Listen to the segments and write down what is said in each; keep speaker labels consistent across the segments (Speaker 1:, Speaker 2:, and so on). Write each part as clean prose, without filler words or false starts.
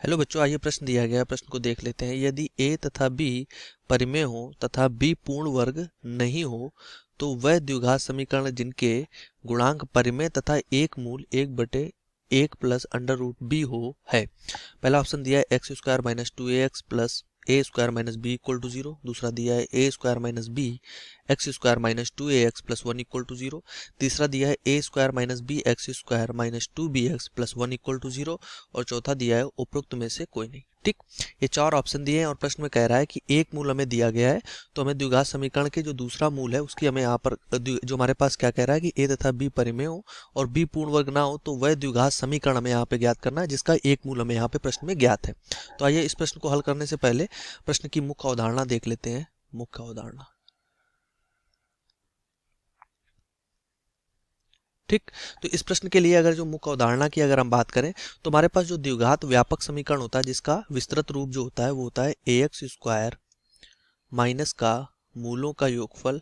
Speaker 1: Hello बच्चों, आइए प्रश्न दिया गया है, प्रश्न को देख लेते हैं। यदि a तथा b परिमेय हो तथा b पूर्ण वर्ग नहीं हो तो वह द्विघात समीकरण जिनके गुणांक परिमेय तथा एक मूल 1/1 प्लस अंडर रूट b हो है। पहला ऑप्शन दिया है x square minus 2ax plus a square minus b equal to 0। दूसरा दिया है a square minus b x square minus 2ax plus 1 equal to 0। तीसरा दिया है a square minus b x square minus 2bx plus 1 equal to 0। और चौथा दिया है उपरोक्त में से कोई नहीं। ठीक, ये चार ऑप्शन दिए हैं और प्रश्न में कह रहा है कि एक मूल हमें दिया गया है, तो हमें द्विघात समीकरण के जो दूसरा मूल है उसकी हमें यहाँ पर जो हमारे पास क्या कह रहा है कि ए तथा बी परिमेय हो और बी पूर्ण वर्ग ना हो तो वह द्विघात समीकरण हमें यहाँ पे ज्ञात करना है, जिसका एक मूल हमें यहाँ पे प्रश्न में ज्ञात है। तो आइए इस प्रश्न को हल करने से पहले प्रश्न की मुख्य अवधारणा देख लेते हैं। मुख्य अवधारणा, ठीक। तो इस प्रश्न के लिए अगर जो मुख्य अवधारणा की अगर हम बात करें तो हमारे पास जो द्विघात व्यापक समीकरण होता है जिसका विस्तृत रूप जो होता है वो होता है ए एक्स स्क्वायर माइनस का मूलों का योगफल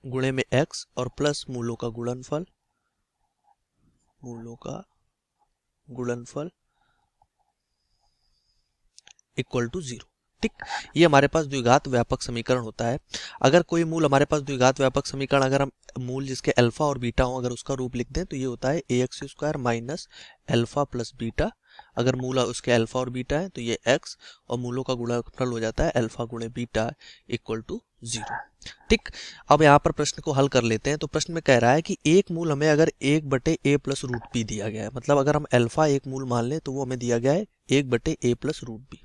Speaker 1: गुणे में x और प्लस मूलों का गुणनफल इक्वल टू 0। ठीक, ये हमारे पास द्विघात व्यापक समीकरण होता है। अगर कोई मूल हमारे पास द्विघात व्यापक समीकरण अगर हम मूल जिसके अल्फा और बीटा हो अगर उसका रूप लिख दें तो ये होता है a x square minus alpha plus beta. अगर मूल उसके अल्फा और बीटा है तो ये x और मूलों का गुणनफल हो जाता है अल्फा गुणे बीटा इक्वल टू 0। ठीक, अब यहाँ पर प्रश्न को हल कर लेते हैं। तो प्रश्न में कह रहा है कि एक मूल हमें अगर 1/a प्लस रूट बी दिया गया है, मतलब अगर हम अल्फा एक मूल मान लें तो वो हमें दिया गया है 1/a प्लस रूट बी।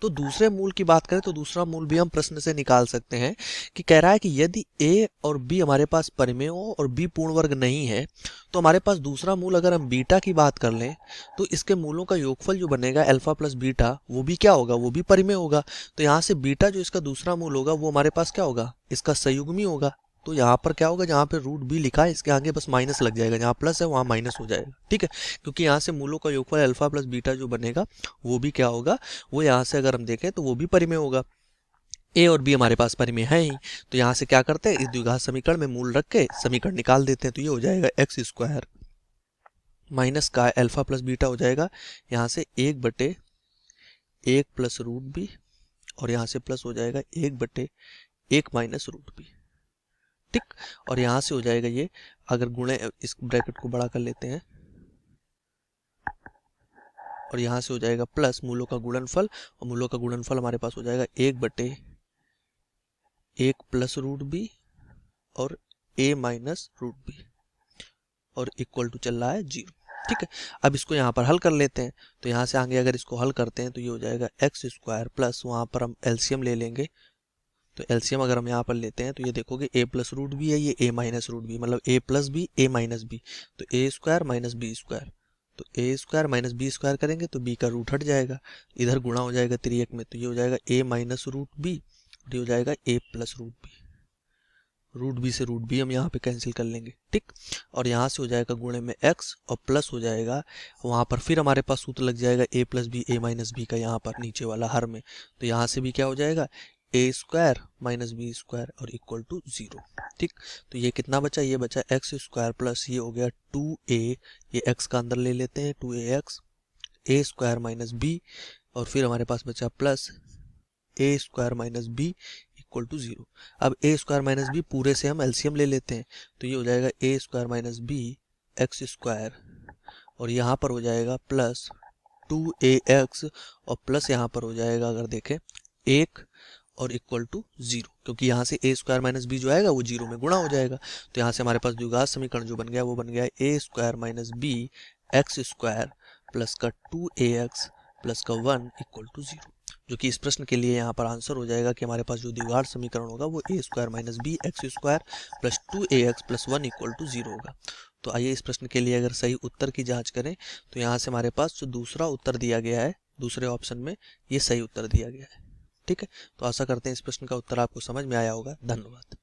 Speaker 1: तो दूसरे मूल की बात करें तो दूसरा मूल भी हम प्रश्न से निकाल सकते हैं कि कह रहा है कि यदि a और b हमारे पास परिमेय हो और b पूर्ण वर्ग नहीं है तो हमारे पास दूसरा मूल अगर हम बीटा की बात कर लें तो इसके मूलों का योगफल जो बनेगा अल्फा प्लस बीटा वो भी क्या होगा, वो भी परिमेय होगा। तो यहाँ से बीटा जो इसका दूसरा मूल होगा वो हमारे पास क्या होगा, इसका संयुग्मी होगा। तो यहाँ पर क्या होगा, जहाँ पे रूट बी लिखा है इसके आगे बस माइनस लग जाएगा, जहाँ प्लस है वहाँ माइनस हो जाएगा। ठीक है, क्योंकि यहाँ से मूलों का योगफल अल्फा प्लस बीटा जो बनेगा वो भी क्या होगा, वो यहाँ से अगर हम देखें तो वो भी परिमेय होगा। ए और बी हमारे पास परिमेय है ही, तो यहाँ से क्या करते हैं, इस द्विघात समीकरण में मूल रख के समीकरण निकाल देते हैं। तो ये हो जाएगा एक्स स्क्वायर माइनस का अल्फा प्लस बीटा हो जाएगा यहाँ से 1/1 प्लस रूट बी और यहाँ से प्लस हो जाएगा 1/1 माइनस रूट बी। ठीक, और यहाँ से हो जाएगा ये, अगर गुणे इस ब्रैकेट को बड़ा कर लेते हैं और यहाँ से हो जाएगा प्लस मूलों का गुणनफल, और मूलों का गुणनफल हमारे पास हो जाएगा 1/1 प्लस रूट बी और a माइनस रूट बी और इक्वल टू चल रहा है 0। ठीक है, अब इसको यहाँ पर हल कर लेते हैं। तो यहाँ से आगे अगर इसको हल करते हैं तो ये हो जाएगा एक्स स्क्वायर प्लस वहाँ पर हम एलसीएम ले लेंगे। तो एलसीएम अगर हम यहाँ पर लेते हैं तो ये देखोगे a प्लस रूट बी है, ये a माइनस रूट बी, मतलब a plus b a minus b, तो a square minus b square. तो a square minus b square करेंगे तो b का रूट हट जाएगा, इधर गुणा हो जाएगा तिर्यक में, तो ये हो जाएगा a माइनस रूट बी और ये हो जाएगा a plus root b. Root b से रूट बी हम यहाँ पे कैंसिल कर लेंगे। ठीक, और यहाँ से हो जाएगा गुणे में x और प्लस हो जाएगा वहाँ पर फिर हमारे पास सूत्र लग जाएगा a plus b a minus b का, यहाँ पर नीचे वाला हर में। तो यहाँ से भी क्या हो जाएगा, a square minus b square और इक्वल टू 0। ठीक, तो ये कितना बचा, ये बचा एक्स स्क्वायर प्लस ये हो गया 2a, ये x का अंदर ले लेते हैं 2ax, a square minus B और फिर हमारे पास बचा plus a square minus b equal to 0। अब a स्क्वायर माइनस बी पूरे से हम एलसीएम ले लेते हैं, तो ये हो जाएगा a square minus b x square और यहाँ पर हो जाएगा प्लस 2ax और प्लस यहाँ पर हो जाएगा अगर देखें 1 और इक्वल टू 0, क्योंकि यहाँ से a स्क्वायर माइनस बी जो आएगा वो 0 में गुणा हो जाएगा। तो यहाँ से हमारे पास द्विघात समीकरण जो बन गया वो बन गया a square minus b x square plus का 2ax प्लस का 1 इक्वल टू 0, जो कि इस प्रश्न के लिए यहाँ पर आंसर हो जाएगा कि हमारे पास जो द्विघात समीकरण होगा वो a square minus b x square plus 2ax plus 1 equal to 0 होगा। तो आइए इस प्रश्न के लिए अगर सही उत्तर की जांच करें तो यहाँ से हमारे पास जो दूसरा उत्तर दिया गया है दूसरे ऑप्शन में ये सही उत्तर दिया गया है। ठीक है, तो आशा करते हैं इस प्रश्न का उत्तर आपको समझ में आया होगा। धन्यवाद।